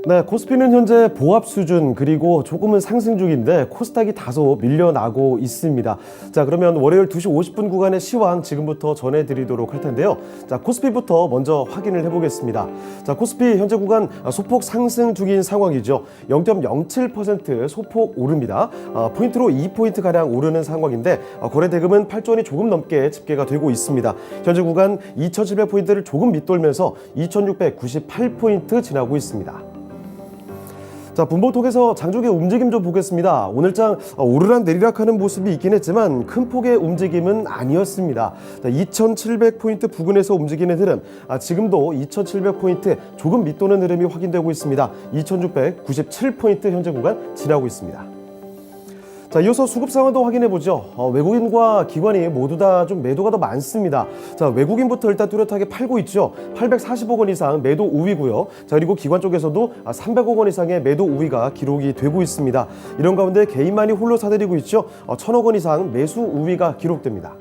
네, 코스피는 현재 보합 수준 그리고 조금은 상승 중인데 코스닥이 다소 밀려나고 있습니다. 자, 그러면 월요일 2시 50분 구간의 시황 지금부터 전해드리도록 할 텐데요. 자, 코스피부터 먼저 확인을 해보겠습니다. 자, 코스피 현재 구간 소폭 상승 중인 상황이죠. 0.07% 소폭 오릅니다. 포인트로 2포인트가량 오르는 상황인데 거래 대금은 8조 원이 조금 넘게 집계가 되고 있습니다. 현재 구간 2,700포인트를 조금 밑돌면서 2,698포인트 지나고 있습니다. 자, 분봉톡에서 장중의 움직임 좀 보겠습니다. 오늘장 오르락 내리락하는 모습이 있긴 했지만 큰 폭의 움직임은 아니었습니다. 2,700포인트 부근에서 움직이는 흐름, 지금도 2,700포인트 조금 밑도는 흐름이 확인되고 있습니다. 2,697포인트 현재 구간 지나고 있습니다. 자, 이어서 수급 상황도 확인해보죠. 외국인과 기관이 모두 다 좀 매도가 더 많습니다. 자, 외국인부터 일단 뚜렷하게 팔고 있죠. 840억 원 이상 매도 우위고요. 자, 그리고 기관 쪽에서도 300억 원 이상의 매도 우위가 기록이 되고 있습니다. 이런 가운데 개인만이 홀로 사들이고 있죠. 1,000억 원 이상 매수 우위가 기록됩니다.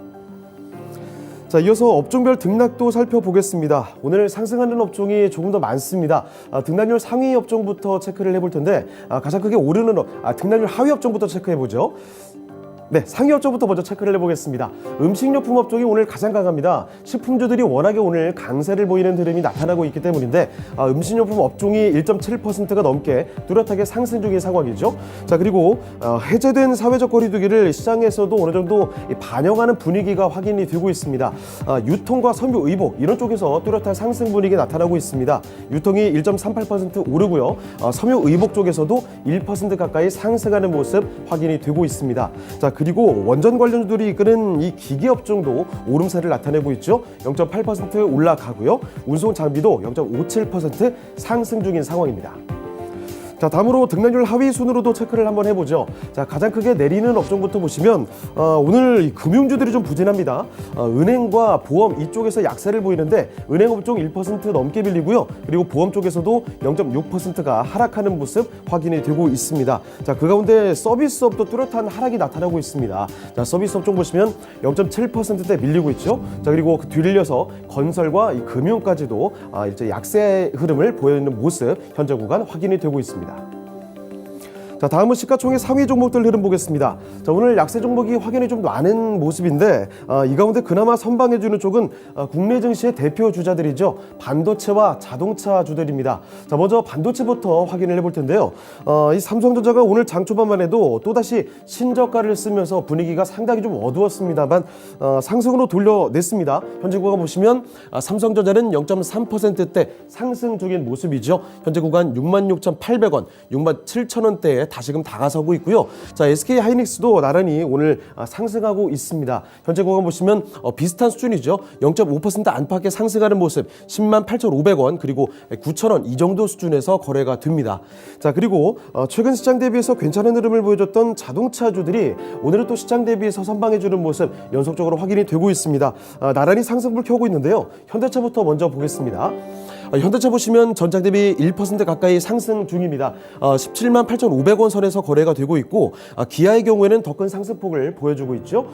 자, 이어서 업종별 등락도 살펴보겠습니다. 오늘 상승하는 업종이 조금 더 많습니다. 등락률 상위 업종부터 체크를 해볼 텐데 가장 크게 오르는 등락률 하위 업종부터 체크해보죠. 네, 상위 업종부터 먼저 체크를 해보겠습니다. 음식료품 업종이 오늘 가장 강합니다. 식품주들이 워낙에 오늘 강세를 보이는 흐름이 나타나고 있기 때문인데 음식료품 업종이 1.7%가 넘게 뚜렷하게 상승 중인 상황이죠. 자, 그리고 해제된 사회적 거리두기를 시장에서도 어느 정도 반영하는 분위기가 확인이 되고 있습니다. 유통과 섬유 의복 이런 쪽에서 뚜렷한 상승 분위기 나타나고 있습니다. 유통이 1.38% 오르고요. 섬유 의복 쪽에서도 1% 가까이 상승하는 모습 확인이 되고 있습니다. 자, 그리고 원전 관련주들이 이끄는 이 기계업종도 오름세를 나타내고 있죠. 0.8% 올라가고요. 운송 장비도 0.57% 상승 중인 상황입니다. 자, 다음으로 등락률 하위 순으로도 체크를 한번 해보죠. 자, 가장 크게 내리는 업종부터 보시면 오늘 금융주들이 좀 부진합니다. 은행과 보험 이쪽에서 약세를 보이는데 은행 업종 1% 넘게 밀리고요. 그리고 보험 쪽에서도 0.6%가 하락하는 모습 확인이 되고 있습니다. 자, 그 가운데 서비스업도 뚜렷한 하락이 나타나고 있습니다. 자, 서비스업 쪽 보시면 0.7%대 밀리고 있죠. 자, 그리고 뒤를려서 건설과 이 금융까지도 이제 약세 흐름을 보여주는 모습 현재 구간 확인이 되고 있습니다. 자, 다음은 시가총액 상위 종목들 흐름 보겠습니다. 자, 오늘 약세 종목이 확연히 좀 많은 모습인데 이 가운데 그나마 선방해주는 쪽은 국내 증시의 대표 주자들이죠. 반도체와 자동차 주들입니다. 자, 먼저 반도체부터 확인을 해볼 텐데요. 이 삼성전자가 오늘 장 초반만 해도 또다시 신저가를 쓰면서 분위기가 상당히 좀 어두웠습니다만 상승으로 돌려냈습니다. 현재 구간 보시면 삼성전자는 0.3%대 상승 중인 모습이죠. 현재 구간 66,800원, 67,000원대에 다시금 다가서고 있고요. 자, SK 하이닉스도 나란히 오늘 상승하고 있습니다. 현재 구간 보시면 비슷한 수준이죠. 0.5% 안팎의 상승하는 모습, 108,500원 그리고 9,000원 이 정도 수준에서 거래가 됩니다. 자, 그리고 최근 시장 대비해서 괜찮은 흐름을 보여줬던 자동차주들이 오늘은 또 시장 대비해서 선방해주는 모습 연속적으로 확인이 되고 있습니다. 나란히 상승불 켜고 있는데요. 현대차부터 먼저 보겠습니다. 현대차 보시면 전장 대비 1% 가까이 상승 중입니다. 178,500원 선에서 거래가 되고 있고 기아의 경우에는 더 큰 상승폭을 보여주고 있죠.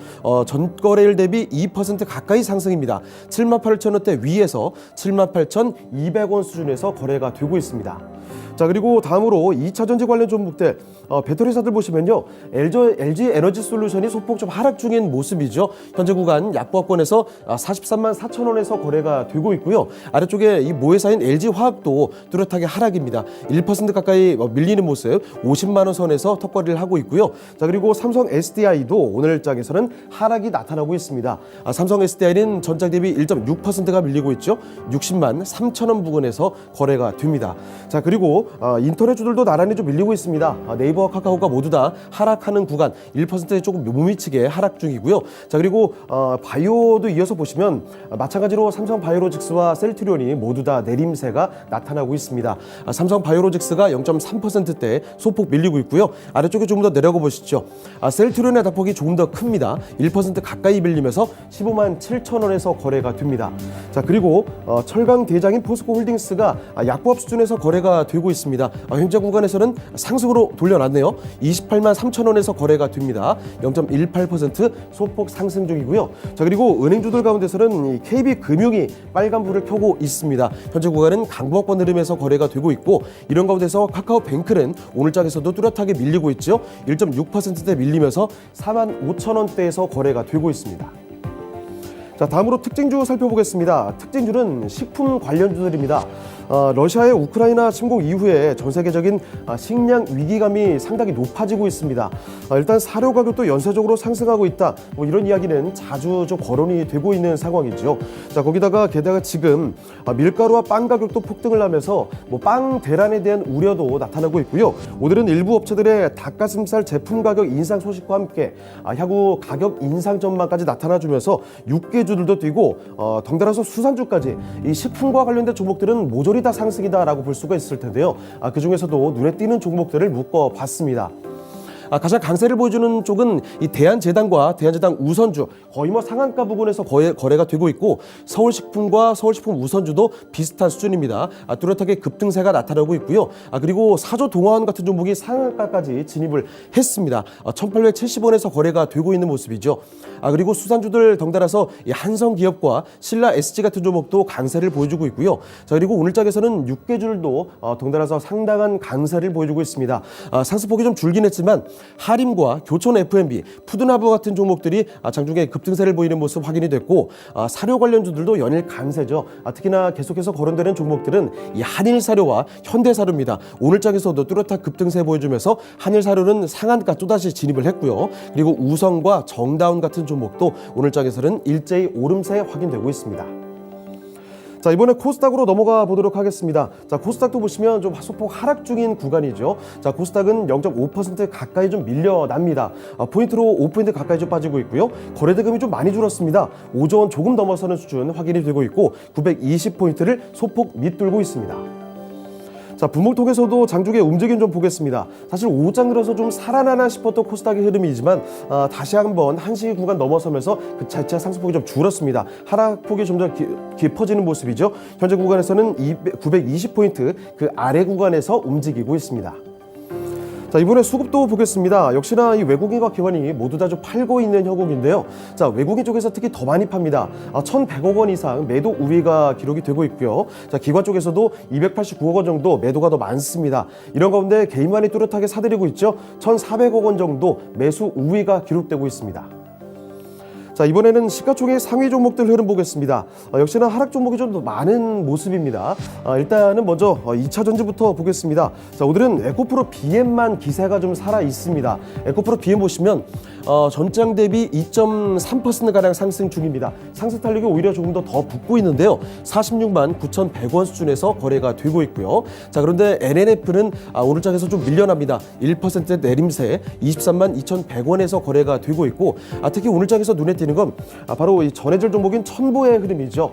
전거래일 대비 2% 가까이 상승입니다. 78,000원대 위에서 78,200원 수준에서 거래가 되고 있습니다. 자, 그리고 다음으로 2차전지 관련 종목들 배터리사들 보시면요. LG 에너지 솔루션이 소폭 좀 하락 중인 모습이죠. 현재 구간 약보합권에서 43만 4천 원에서 거래가 되고 있고요. 아래쪽에 이 모회사인 LG화학도 뚜렷하게 하락입니다. 1% 가까이 밀리는 모습 50만 원 선에서 턱걸이를 하고 있고요. 자, 그리고 삼성 SDI도 오늘 장에서는 하락이 나타나고 있습니다. 삼성 SDI는 전장 대비 1.6%가 밀리고 있죠. 60만 3천 원 부근에서 거래가 됩니다. 자, 그리고 인터넷주들도 나란히 좀 밀리고 있습니다. 네이버와 카카오가 모두 다 하락하는 구간 1%에 조금 못 미치게 하락 중이고요. 자, 그리고 바이오도 이어서 보시면 마찬가지로 삼성 바이오로직스와 셀트리온이 모두 다 내림세가 나타나고 있습니다. 삼성 바이오로직스가 0.3%대 소폭 밀리고 있고요. 아래쪽에 조금 더 내려가 보시죠. 셀트리온의 낙폭이 조금 더 큽니다. 1% 가까이 밀리면서 15만 7천 원에서 거래가 됩니다. 자, 그리고 철강 대장인 포스코 홀딩스가 약보합 수준에서 거래가 되고 되고 있습니다. 현재 구간에서는 상승으로 돌려놨네요. 28만 3천 원에서 거래가 됩니다. 0.18% 소폭 상승 중이고요. 자, 그리고 은행주들 가운데서는 KB금융이 빨간불을 켜고 있습니다. 현재 구간은 강보합권 흐름에서 거래가 되고 있고, 이런 가운데서 카카오뱅크는 오늘 장에서도 뚜렷하게 밀리고 있죠. 1.6%대 밀리면서 4만 5천 원대에서 거래가 되고 있습니다. 자, 다음으로 특징주 살펴보겠습니다. 특징주는 식품 관련주들입니다. 러시아의 우크라이나 침공 이후에 전 세계적인 식량 위기감이 상당히 높아지고 있습니다. 일단 사료 가격도 연쇄적으로 상승하고 있다, 이런 이야기는 자주 좀 거론이 되고 있는 상황이죠. 자, 거기다가 게다가 지금 밀가루와 빵 가격도 폭등을 하면서 빵 대란에 대한 우려도 나타나고 있고요. 오늘은 일부 업체들의 닭가슴살 제품 가격 인상 소식과 함께 향후 가격 인상 전망까지 나타나주면서 육개주들도 뛰고 덩달아서 수산주까지 이 식품과 관련된 종목들은 모조리 다 상승이다라고 볼 수가 있을 텐데요. 그 중에서도 눈에 띄는 종목들을 묶어봤습니다. 가장 강세를 보여주는 쪽은 이 대한제당과 대한제당 우선주, 거의 상한가 부근에서 거래가 되고 있고, 서울식품과 서울식품 우선주도 비슷한 수준입니다. 뚜렷하게 급등세가 나타나고 있고요. 그리고 사조 동아원 같은 종목이 상한가까지 진입을 했습니다. 1,870원에서 거래가 되고 있는 모습이죠. 그리고 수산주들 덩달아서 이 한성기업과 신라 SG 같은 종목도 강세를 보여주고 있고요. 자, 그리고 오늘 장에서는 육개주들도 덩달아서 상당한 강세를 보여주고 있습니다. 상승폭이 좀 줄긴 했지만 하림과 교촌 F&B, 푸드나브 같은 종목들이 장중에 급등세를 보이는 모습 확인이 됐고, 사료 관련주들도 연일 강세죠. 특히나 계속해서 거론되는 종목들은 이 한일사료와 현대사료입니다. 오늘 장에서도 뚜렷한 급등세 보여주면서 한일사료는 상한가 또다시 진입을 했고요. 그리고 우성과 정다운 같은 종목도 오늘 장에서는 일제히 오름세 확인되고 있습니다. 자, 이번에 코스닥으로 넘어가 보도록 하겠습니다. 자, 코스닥도 보시면 좀 소폭 하락 중인 구간이죠. 자, 코스닥은 0.5% 가까이 좀 밀려납니다. 포인트로 5% 가까이 좀 빠지고 있고요. 거래대금이 좀 많이 줄었습니다. 5조 원 조금 넘어서는 수준 확인이 되고 있고, 920포인트를 소폭 밑돌고 있습니다. 자, 분목통에서도 장중에 움직임 좀 보겠습니다. 사실 오후장 들어서 좀 살아나나 싶었던 코스닥의 흐름이지만 다시 한번 한시 구간 넘어서면서 그 자체 상승폭이 좀 줄었습니다. 하락폭이 좀 더 깊어지는 모습이죠. 현재 구간에서는 920포인트 그 아래 구간에서 움직이고 있습니다. 자, 이번에 수급도 보겠습니다. 역시나 이 외국인과 기관이 모두 다 좀 팔고 있는 형국인데요. 자, 외국인 쪽에서 특히 더 많이 팝니다. 1,100억 원 이상 매도 우위가 기록이 되고 있고요. 자, 기관 쪽에서도 289억 원 정도 매도가 더 많습니다. 이런 가운데 개인만이 뚜렷하게 사들이고 있죠. 1,400억 원 정도 매수 우위가 기록되고 있습니다. 자, 이번에는 시가총액 상위 종목들 흐름 보겠습니다. 역시나 하락 종목이 좀 더 많은 모습입니다. 일단은 먼저 2차 전지부터 보겠습니다. 자, 오늘은 에코프로 BM만 기세가 좀 살아 있습니다. 에코프로 BM 보시면 전장 대비 2.3%가량 상승 중입니다. 상승 탄력이 오히려 조금 더 붙고 있는데요. 46만 9,100원 수준에서 거래가 되고 있고요. 자, 그런데 NNF는 오늘 장에서 좀 밀려납니다. 1% 내림세 23만 2,100원에서 거래가 되고 있고, 특히 오늘 장에서 눈에 띄는 건 바로 이 전해질 종목인 첨보의 흐름이죠.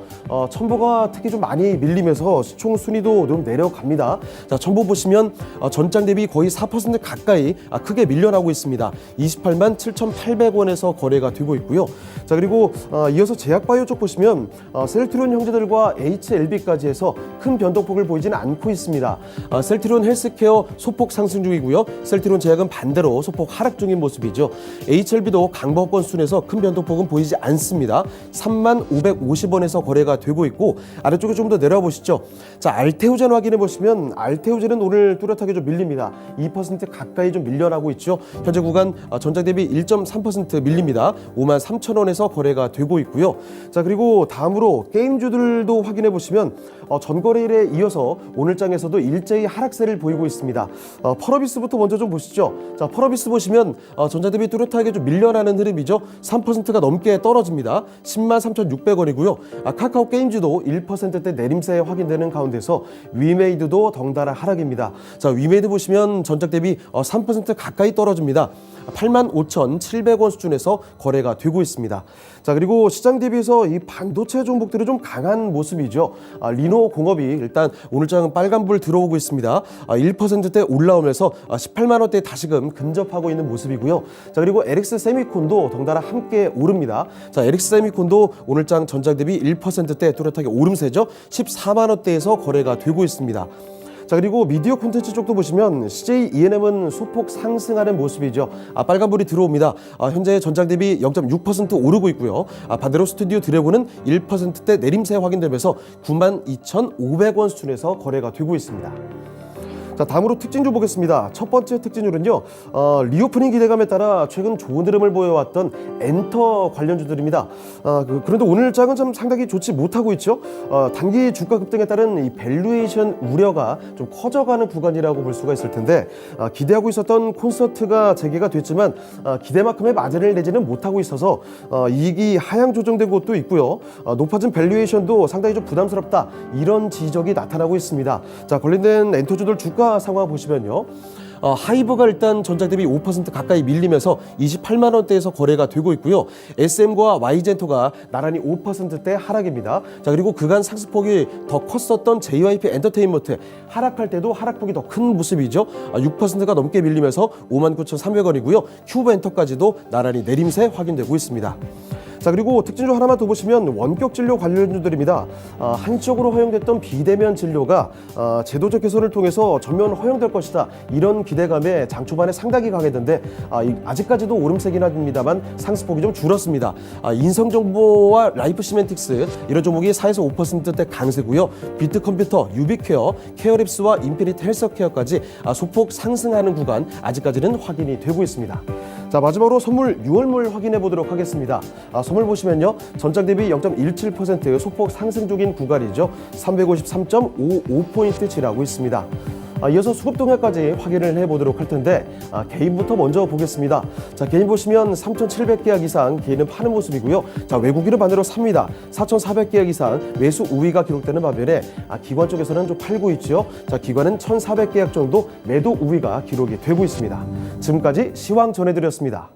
첨보가 특히 좀 많이 밀리면서 시총 순위도 좀 내려갑니다. 자, 첨보 보시면 전장 대비 거의 4% 가까이 크게 밀려나고 있습니다. 28만 7,800원에서 거래가 되고 있고요. 자, 그리고 이어서 제약바이오 쪽 보시면 셀트리온 형제들과 HLB까지 해서 큰 변동폭을 보이지는 않고 있습니다. 셀트리온 헬스케어 소폭 상승 중이고요. 셀트리온 제약은 반대로 소폭 하락 중인 모습이죠. HLB도 강보합권 수준에서 큰 변동폭은 보이지 않습니다. 3만 550원에서 거래가 되고 있고, 아래쪽에 좀 더 내려와 보시죠. 자, 알테오젠 확인해 보시면 알테오젠은 오늘 뚜렷하게 좀 밀립니다. 2% 가까이 좀 밀려나고 있죠. 현재 구간 전장 대비 1.3% 밀립니다. 5만 3천원에서 거래가 되고 있고요. 자, 그리고 다음으로 게임주들도 확인해 보시면 전거래일에 이어서 오늘 장에서도 일제히 하락세를 보이고 있습니다. 펄어비스부터 먼저 좀 보시죠. 자, 펄어비스 보시면 전장 대비 뚜렷하게 좀 밀려나는 흐름이죠. 3%가 넘게 떨어집니다. 10만 3,600원이고요. 카카오 게임즈도 1%대 내림세 확인되는 가운데서 위메이드도 덩달아 하락입니다. 자, 위메이드 보시면 전작 대비 3% 가까이 떨어집니다. 8만 5,700원 수준에서 거래가 되고 있습니다. 자, 그리고 시장 대비해서 이 반도체 종목들이 좀 강한 모습이죠. 리노 공업이 일단 오늘 장은 빨간불 들어오고 있습니다. 1%대 올라오면서 18만 원대에 다시금 근접하고 있는 모습이고요. 자, 그리고 LX 세미콘도 덩달아 함께 오릅니다. 자, LX 세미콘도 오늘 장 전장 대비 1%대 뚜렷하게 오름세죠. 14만 원대에서 거래가 되고 있습니다. 자, 자, 그리고 미디어 콘텐츠 쪽도 보시면 CJ E&M은 소폭 상승하는 모습이죠. 빨간불이 들어옵니다. 현재 전장 대비 0.6% 오르고 있고요. 반대로 스튜디오 드래곤은 1%대 내림세 확인되면서 92,500원 수준에서 거래가 되고 있습니다. 자, 다음으로 특징주 보겠습니다. 첫 번째 특징주는요, 리오프닝 기대감에 따라 최근 좋은 흐름을 보여왔던 엔터 관련주들입니다. 그런데 오늘 장은 좀 상당히 좋지 못하고 있죠. 단기 주가 급등에 따른 이 밸류에이션 우려가 좀 커져가는 구간이라고 볼 수가 있을 텐데, 기대하고 있었던 콘서트가 재개가 됐지만 기대만큼의 마진을 내지는 못하고 있어서 이익이 하향 조정된 곳도 있고요. 높아진 밸류에이션도 상당히 좀 부담스럽다, 이런 지적이 나타나고 있습니다. 자, 관련된 엔터주들 주가 상황 보시면요, 하이브가 일단 전장 대비 5% 가까이 밀리면서 28만 원대에서 거래가 되고 있고요. SM과 Y젠토가 나란히 5%대 하락입니다. 자, 그리고 그간 상승폭이 더 컸었던 JYP 엔터테인먼트, 하락할 때도 하락폭이 더 큰 모습이죠. 6%가 넘게 밀리면서 59,300원이고요. 큐브엔터까지도 나란히 내림세 확인되고 있습니다. 자, 그리고 특징주 하나만 더 보시면 원격 진료 관련주들입니다. 한시적으로 허용됐던 비대면 진료가 제도적 개선을 통해서 전면 허용될 것이다, 이런 기대감에 장 초반에 상당히 강했는데 아직까지도 오름세긴 합니다만 상승폭이 좀 줄었습니다. 인성정보와 라이프시멘틱스, 이런 종목이 4에서 5%대 강세고요. 비트컴퓨터, 유비케어, 케어립스와 인피니트 헬스케어까지 소폭 상승하는 구간, 아직까지는 확인이 되고 있습니다. 자, 마지막으로 선물 6월물 확인해 보도록 하겠습니다. 선물 보시면요, 전장 대비 0.17% 소폭 상승 중인 구간이죠. 353.55포인트 지나고 있습니다. 이어서 수급 동향까지 확인을 해보도록 할 텐데, 개인부터 먼저 보겠습니다. 자, 개인 보시면 3,700계약 이상 개인은 파는 모습이고요. 자, 외국인은 반대로 삽니다. 4,400계약 이상 매수 우위가 기록되는 반면에 기관 쪽에서는 좀 팔고 있죠. 자, 기관은 1,400계약 정도 매도 우위가 기록이 되고 있습니다. 지금까지 시황 전해드렸습니다.